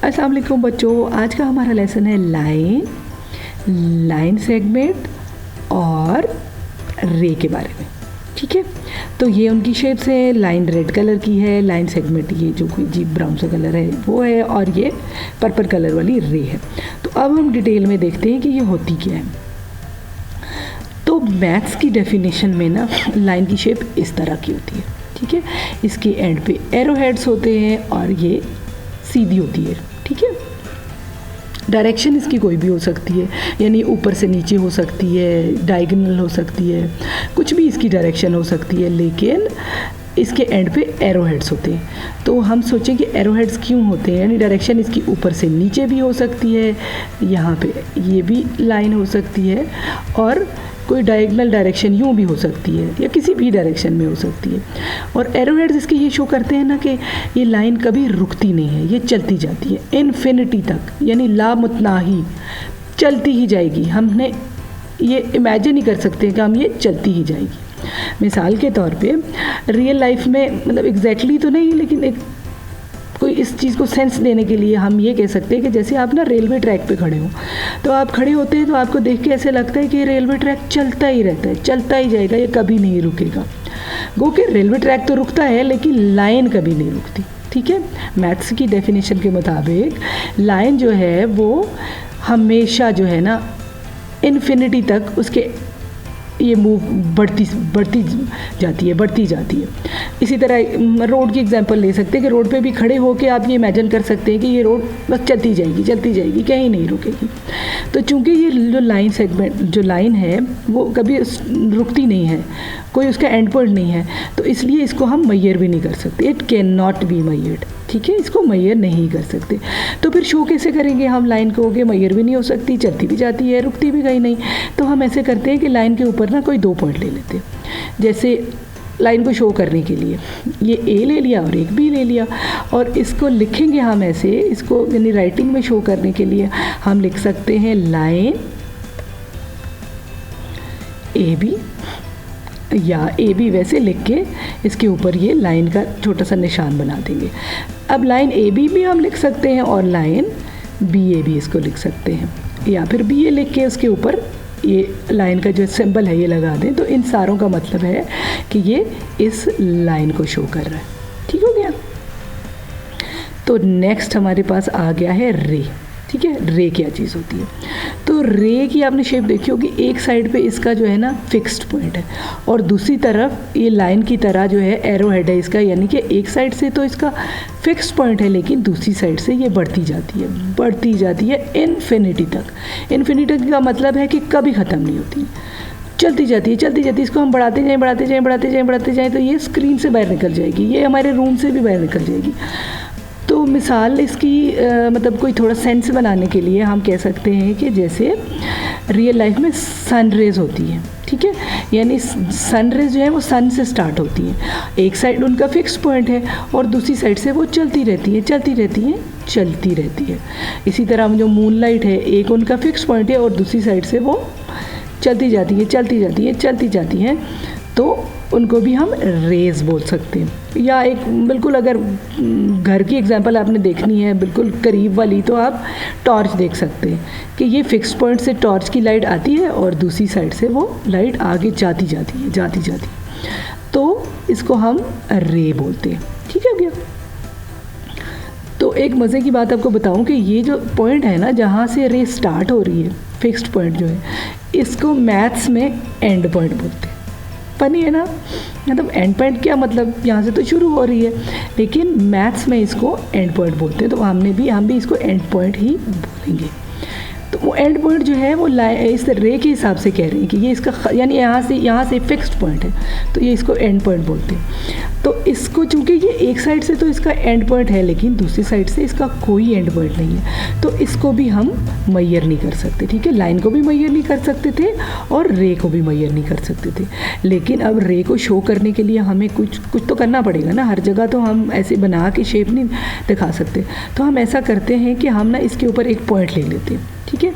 अस्सलाम वालेकुम बच्चों, आज का हमारा लेसन है लाइन सेगमेंट और रे के बारे में। ठीक है, तो ये उनकी शेप्स है। लाइन रेड कलर की है, लाइन सेगमेंट ये जो कोई जी ब्राउन सा कलर है वो है, और ये पर्पल कलर वाली रे है। तो अब हम डिटेल में देखते हैं कि ये होती क्या है। तो मैथ्स की डेफिनेशन में ना लाइन की शेप इस तरह की होती है। ठीक है, इसके एंड पे एरो हेड्स होते हैं और ये सीधी होती है। ठीक है, डायरेक्शन इसकी कोई भी हो सकती है, यानी ऊपर से नीचे हो सकती है, डायगोनल हो सकती है, कुछ भी इसकी डायरेक्शन हो सकती है, लेकिन इसके एंड पे एरो हेड्स होते हैं। तो हम सोचें कि एरो हेड्स क्यों होते हैं, यानी डायरेक्शन इसकी ऊपर से नीचे भी हो सकती है, यहाँ पे ये भी लाइन हो सकती है, और कोई डायगोनल डायरेक्शन यूँ भी हो सकती है, या किसी भी डायरेक्शन में हो सकती है। और एरो हेड्स इसके ये शो करते हैं ना कि ये लाइन कभी रुकती नहीं है, ये चलती जाती है इन्फिनिटी तक, यानी लामुतनाही चलती ही जाएगी। हमने ये इमेजिन ही कर सकते हैं कि हम ये चलती ही जाएगी। मिसाल के तौर पे रियल लाइफ में, मतलब एग्जैक्टली तो नहीं, लेकिन एक कोई इस चीज़ को सेंस देने के लिए हम ये कह सकते हैं कि जैसे आप ना रेलवे ट्रैक पे खड़े हो, तो आप खड़े होते हैं तो आपको देख के ऐसे लगता है कि ये रेलवे ट्रैक चलता ही रहता है, चलता ही जाएगा, ये कभी नहीं रुकेगा। गो कि रेलवे ट्रैक तो रुकता है लेकिन लाइन कभी नहीं रुकती। ठीक है, मैथ्स की डेफिनेशन के मुताबिक लाइन जो है वो हमेशा जो है ना इन्फिनिटी तक उसके ये मूव बढ़ती जाती है। इसी तरह रोड की एग्जांपल ले सकते हैं कि रोड पे भी खड़े होकर आप ये इमेजिन कर सकते हैं कि ये रोड बस चलती जाएगी, कहीं नहीं रुकेगी। तो चूंकि ये जो लाइन सेगमेंट जो लाइन है वो कभी रुकती नहीं है, कोई उसका एंड पॉइंट नहीं है, तो इसलिए इसको हम मेजर भी नहीं कर सकते। It can not be measured. ठीक है, इसको मेजर नहीं कर सकते। तो फिर शो कैसे करेंगे हम लाइन को? कि मेजर भी नहीं हो सकती, चलती भी जाती है, रुकती भी कहीं नहीं। तो हम ऐसे करते हैं कि लाइन के ऊपर ना कोई 2 पॉइंट ले लेते हैं। जैसे लाइन को शो करने के लिए ये ए ले लिया और एक बी ले लिया, और इसको लिखेंगे हम ऐसे, इसको यानी राइटिंग में शो करने के लिए हम लिख सकते हैं लाइन ए बी, या ए बी वैसे लिख के इसके ऊपर ये लाइन का छोटा सा निशान बना देंगे। अब लाइन ए बी भी हम लिख सकते हैं और लाइन बी ए भी इसको लिख सकते हैं, या फिर बी ए लिख के उसके ऊपर ये लाइन का जो सिंबल है ये लगा दें। तो इन सारों का मतलब है कि ये इस लाइन को शो कर रहा है। ठीक हो गया। तो नेक्स्ट हमारे पास आ गया है रे। ठीक है, रे क्या चीज़ होती है? तो रे की आपने शेप देखी होगी, एक साइड पे इसका जो है ना फिक्स्ड पॉइंट है, और दूसरी तरफ ये लाइन की तरह जो है एरो हेड है इसका, यानी कि एक साइड से तो इसका फिक्स्ड पॉइंट है, लेकिन दूसरी साइड से ये बढ़ती जाती है इन्फिनिटी तक। इन्फिनिटी का मतलब है कि कभी ख़त्म नहीं होती, चलती जाती है। इसको हम बढ़ाते जाएं तो ये स्क्रीन से बाहर निकल जाएगी, ये हमारे रूम से भी बाहर निकल जाएगी। तो मिसाल इसकी मतलब कोई थोड़ा सेंस बनाने के लिए हम कह सकते हैं कि जैसे रियल लाइफ में सन रेज होती है। ठीक है, यानी सन रेज जो है वो सन से स्टार्ट होती हैं, एक साइड उनका फिक्स पॉइंट है और दूसरी साइड से वो चलती रहती है। इसी तरह जो मून लाइट है, एक उनका फिक्स पॉइंट है और दूसरी साइड से वो चलती जाती हैं, तो उनको भी हम रेज बोल सकते हैं। या एक बिल्कुल अगर घर की एग्जांपल आपने देखनी है बिल्कुल करीब वाली, तो आप टॉर्च देख सकते हैं कि ये फिक्स पॉइंट से टॉर्च की लाइट आती है और दूसरी साइड से वो लाइट आगे जाती है, तो इसको हम रे बोलते हैं। ठीक है भैया। तो एक मज़े की बात आपको बताऊं कि ये जो पॉइंट है ना जहाँ से रे स्टार्ट हो रही है, फिक्स्ड पॉइंट जो है, इसको मैथ्स में एंड पॉइंट बोलते हैं। फनी है ना, मतलब एंड पॉइंट क्या मतलब, यहाँ से तो शुरू हो रही है, लेकिन मैथ्स में इसको एंड पॉइंट बोलते हैं। तो हम भी इसको एंड पॉइंट ही बोलेंगे। तो वो एंड पॉइंट जो है वो इस रे के हिसाब से कह रहे हैं कि ये इसका यानी यहाँ से फिक्स्ड पॉइंट है, तो ये इसको एंड पॉइंट बोलते हैं। तो इसको चूँकि ये एक साइड से तो इसका एंड पॉइंट है, लेकिन दूसरी साइड से इसका कोई एंड पॉइंट नहीं है, तो इसको भी हम मेजर नहीं कर सकते। ठीक है, लाइन को भी मेजर नहीं कर सकते थे और रे को भी मेजर नहीं कर सकते थे। लेकिन अब रे को शो करने के लिए हमें कुछ तो करना पड़ेगा ना, हर जगह तो हम ऐसे बना के शेप नहीं दिखा सकते। तो हम ऐसा करते हैं कि हम ना इसके ऊपर एक पॉइंट ले लेते हैं। ठीक है,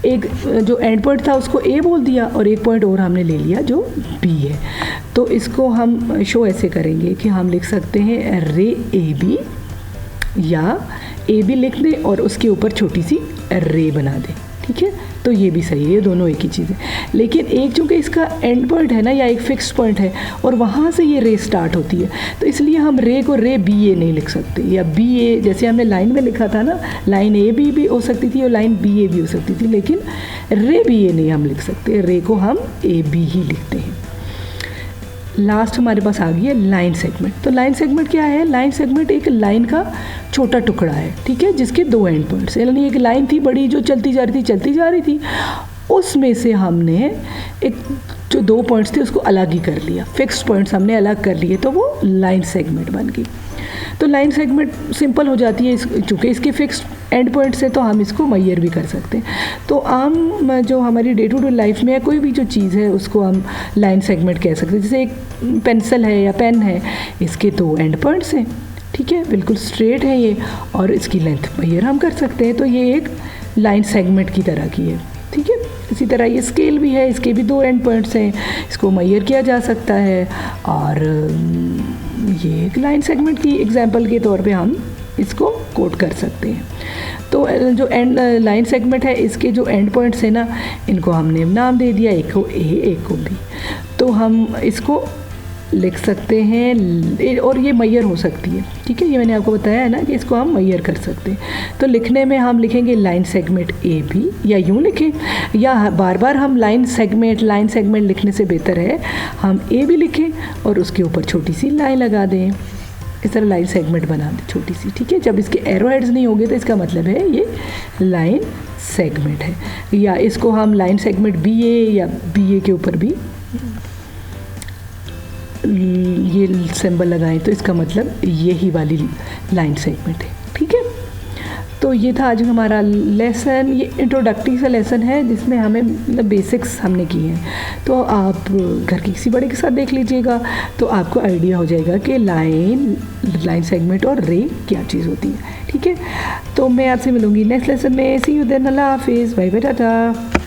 एक जो एंड पॉइंट था उसको ए बोल दिया और एक पॉइंट और हमने ले लिया जो बी है। तो इसको हम शो ऐसे करेंगे कि हम लिख सकते हैं रे ए बी, या ए भी लिख दें और उसके ऊपर छोटी सी रे बना दें, ठीक है। तो ये भी सही है, ये दोनों एक ही चीज़ है। लेकिन एक चूँकि इसका एंड पॉइंट है ना, या एक फिक्स पॉइंट है और वहाँ से ये रे स्टार्ट होती है, तो इसलिए हम रे को रे बी ए नहीं लिख सकते, या बी ए जैसे हमने लाइन में लिखा था ना, लाइन ए भी हो सकती थी और लाइन बी ए भी हो सकती थी, लेकिन रे बी ए नहीं हम लिख सकते, रे को हम ए बी ही लिखते हैं। लास्ट हमारे पास आ गई है लाइन सेगमेंट। तो लाइन सेगमेंट क्या है? लाइन सेगमेंट एक लाइन का छोटा टुकड़ा है, ठीक है, जिसके दो एंड पॉइंट्स, यानी एक लाइन थी बड़ी जो चलती जा रही थी, उसमें से हमने एक जो दो पॉइंट्स थे उसको अलग ही कर लिया, फिक्स्ड पॉइंट्स हमने अलग कर लिए, तो वो लाइन सेगमेंट बन गई। तो लाइन सेगमेंट सिंपल हो जाती है, चूँकि इसके फिक्स्ड एंड पॉइंट से तो हम इसको मैयर भी कर सकते हैं। तो आम जो हमारी डे टू डे लाइफ में कोई भी जो चीज़ है उसको हम लाइन सेगमेंट कह सकते हैं। जैसे एक पेंसिल है या पेन है, इसके दो एंड पॉइंट्स हैं, ठीक है, बिल्कुल स्ट्रेट है ये, और इसकी लेंथ मैयर हम कर सकते हैं, तो ये एक लाइन सेगमेंट की तरह की है, ठीक है। इसी तरह ये स्केल भी है, इसके भी दो एंड पॉइंट्स हैं, इसको मैयर किया जा सकता है, और ये एक लाइन सेगमेंट की एग्जांपल के तौर पे हम इसको कोट कर सकते हैं। तो जो एंड लाइन सेगमेंट है, इसके जो एंड पॉइंट्स हैं ना, इनको हमने नाम दे दिया, एक को ए एक को बी, तो हम इसको लिख सकते हैं, और ये मैयर हो सकती है, ठीक है, ये मैंने आपको बताया है ना कि इसको हम मैयर कर सकते हैं। तो लिखने में हम लिखेंगे लाइन सेगमेंट ए बी, या यूँ लिखें, या बार बार हम लाइन सेगमेंट लिखने से बेहतर है हम ए भी लिखें और उसके ऊपर छोटी सी लाइन लगा दें, इस तरह लाइन सेगमेंट बना दें छोटी सी, ठीक है। जब इसके एरो हेड्स नहीं होंगे तो इसका मतलब है ये लाइन सेगमेंट है, या इसको हम लाइन सेगमेंट बी ए या बी ए के ऊपर भी ये सिंबल लगाएं तो इसका मतलब यही वाली लाइन सेगमेंट है, ठीक है। तो ये था आज हमारा लेसन, ये इंट्रोडक्टरी सा लेसन है जिसमें हमें मतलब बेसिक्स हमने किए हैं। तो आप घर के किसी बड़े के साथ देख लीजिएगा तो आपको आइडिया हो जाएगा कि लाइन सेगमेंट और रे क्या चीज़ होती है, ठीक है। तो मैं आपसे मिलूँगी नेक्स्ट लेसन में। सी यू देन, अल्लाह हाफिज़, बाय बाय, टाटा।